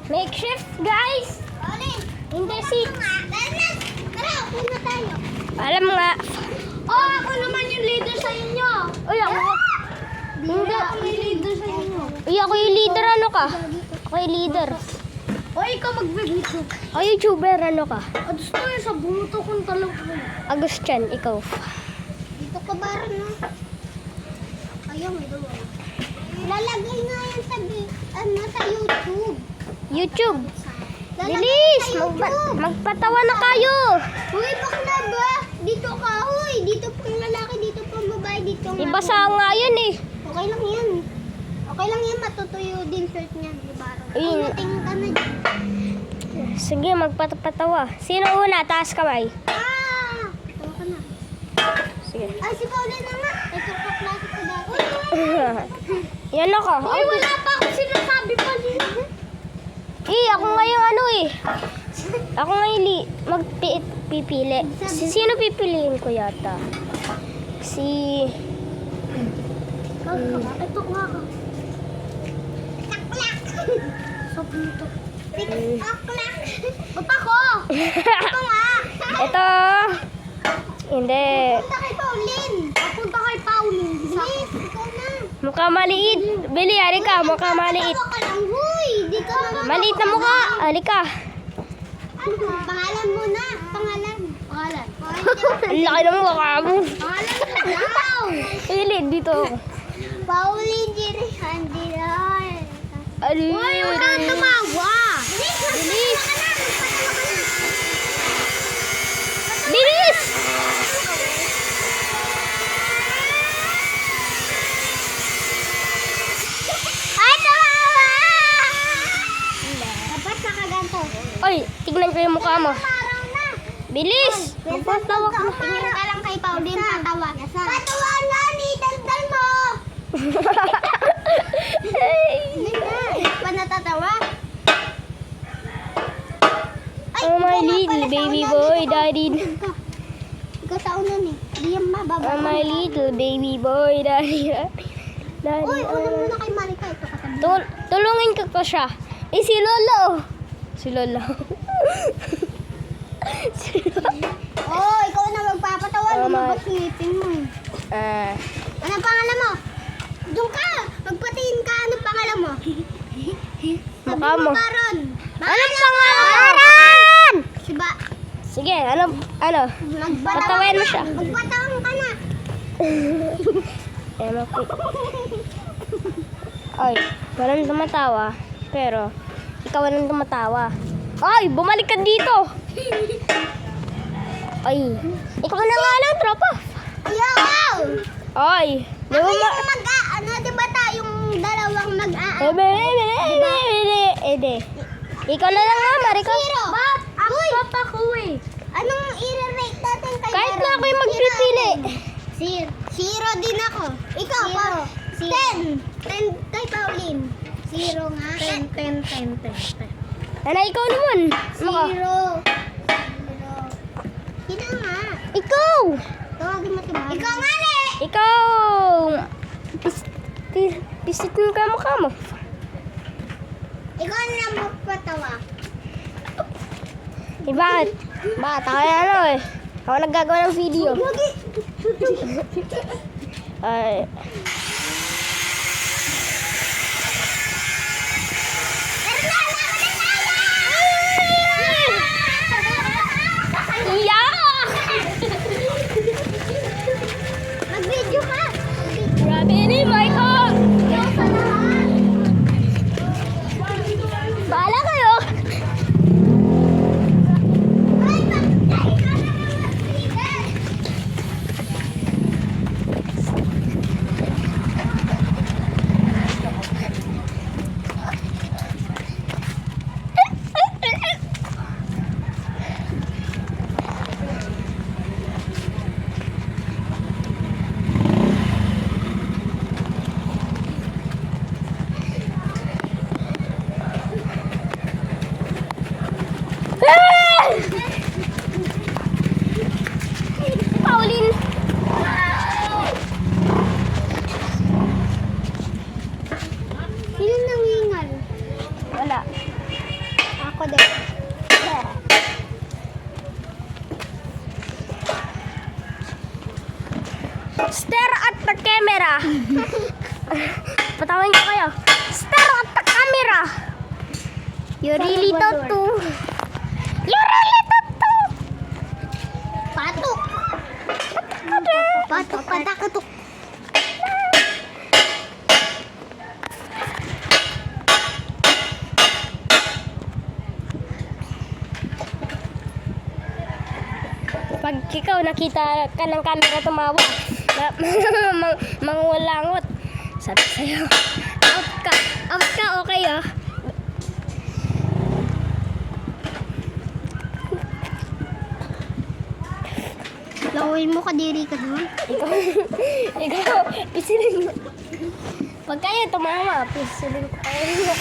Makeshift, guys! Hindi seat. Tara, upo na tayo. Alam nga. Oh, ako naman yung leader sa inyo. Uy, ako. Hindi ako may leader sa inyo. Uy, ako yung leader, ano ka? Ako yung leader. O, ikaw magbibito. Ako YouTuber, ano ka? Gusto ko yung sa bumuto kong talong ko. Agustin, ikaw. Dito ka ba rin, no? Ayaw, may dawa. Lalagay nga yan sa, sa YouTube. YouTube. Lalagay Bilis! sa YouTube. Magpatawa na kayo! Uy, bakla ba? Dito ka, uy. Dito pang lalaki, dito pang babae, dito nga. Ibasa nga yun eh. Okay lang yan. Okay lang yan, matutuyo din shirt niyan, di ba? Ayun. Tingin ka na dyan. Sige, magpatawa. Sino una? Taas kamay. Ah! Tawa ka na. Sige. Ay, si Paula na nga. Ito ka klase ko dati. Yan ako. Uy, wala pa ako sinasabi pa din. Ako ngayon ano eh. Ako ngayon magpipili. Sino pipiliin ko yata? Si... Ito nga ka. Taklak! Sabi mo to. Taklak! Ba't ako? Ito nga. Ito. Hindi. Punta kay Pauline. Punta kay Pauline. Bilis, ikaw na. Mukha maliit. Bili, halika. Mukha maliit. Tawa ka lang, huy. Di ka naman. Maliit na mukha. Halika. Pangalan mo na. Pangalan. Pangalan. Ang laki ng mukha mo. Pangalan mo daw. Bili, dito ako. Pauline Jirihan Diray. Ano Uy, huwag kang tumawa. Bilis. Bilis! Ay, tumawa! Dapat nakaganto. Oy, tignan ko yung mukha mo. Parang na. Bilis! Magpatawa ka. Tingin ka lang kay Pauline, patawa. Patawa na, ni daldal mo. Hindi pa natatawa. Oh my little baby boy, daddy. Ikaw sa unan eh. Di yan mababa. Oh my little baby boy, daddy. Daddy. Uy, unan muna kay Marika. Ito katabi. Tulungin ko pa siya. Si Lolo. Si Lolo. Oh, ikaw na magpapatawa. Oh, Lumabas yung ngipin mo eh. Anong pangalan mo? Doon ka. Magpatingin ka. Anong pangalan mo? Mukha mo. Karon. Anong pangalan? Siba. Sige, ano? Patawain mo siya. Magpatawan ka na. Ay, walang tumatawa. Pero, ikaw walang tumatawa. Ay, bumalik ka dito. Ay, ikaw na nga lang, tropa. Ayaw! Ay, di ba Di ba tayong dalawang Ikaw na lang nga, Marika. Zero. Ba't ako eh? Anong i-rate natin kay Kahit Meron? na ako yung magpipili. Zero din ako. Ikaw pa. 10. 10 kay Pauline. Zero nga. 10. Ano, ikaw naman. Mukha. Zero. Sino nga? Ikaw! Tawagin mo diba? Ikaw nga le! Ikaw! Pisitin ka mukha mo. Ikaw na magpatawa. Bakit? Bakit? Ako na ano eh. Ako naggagawa ng video. Lagi. Ay. Mag-video ka. Grabe ni Michael! Ikaw sa lahat. Bahala kayo! Ay, ikaw na mag-leader. Ako din. Stare at the camera. Patawin ko kayo. Stare at the camera. You really tutu. You really tutu. Patok. Patok, patakatok. Pag ikaw nakita ka ng camera tumawa, mangulangot. Sabi sa'yo, out ka. Out ka, okay ah. Lawin mo, kadiri ka doon. Ikaw, pisilin mo. Pag kayo tumawa, pisilin ko kayo.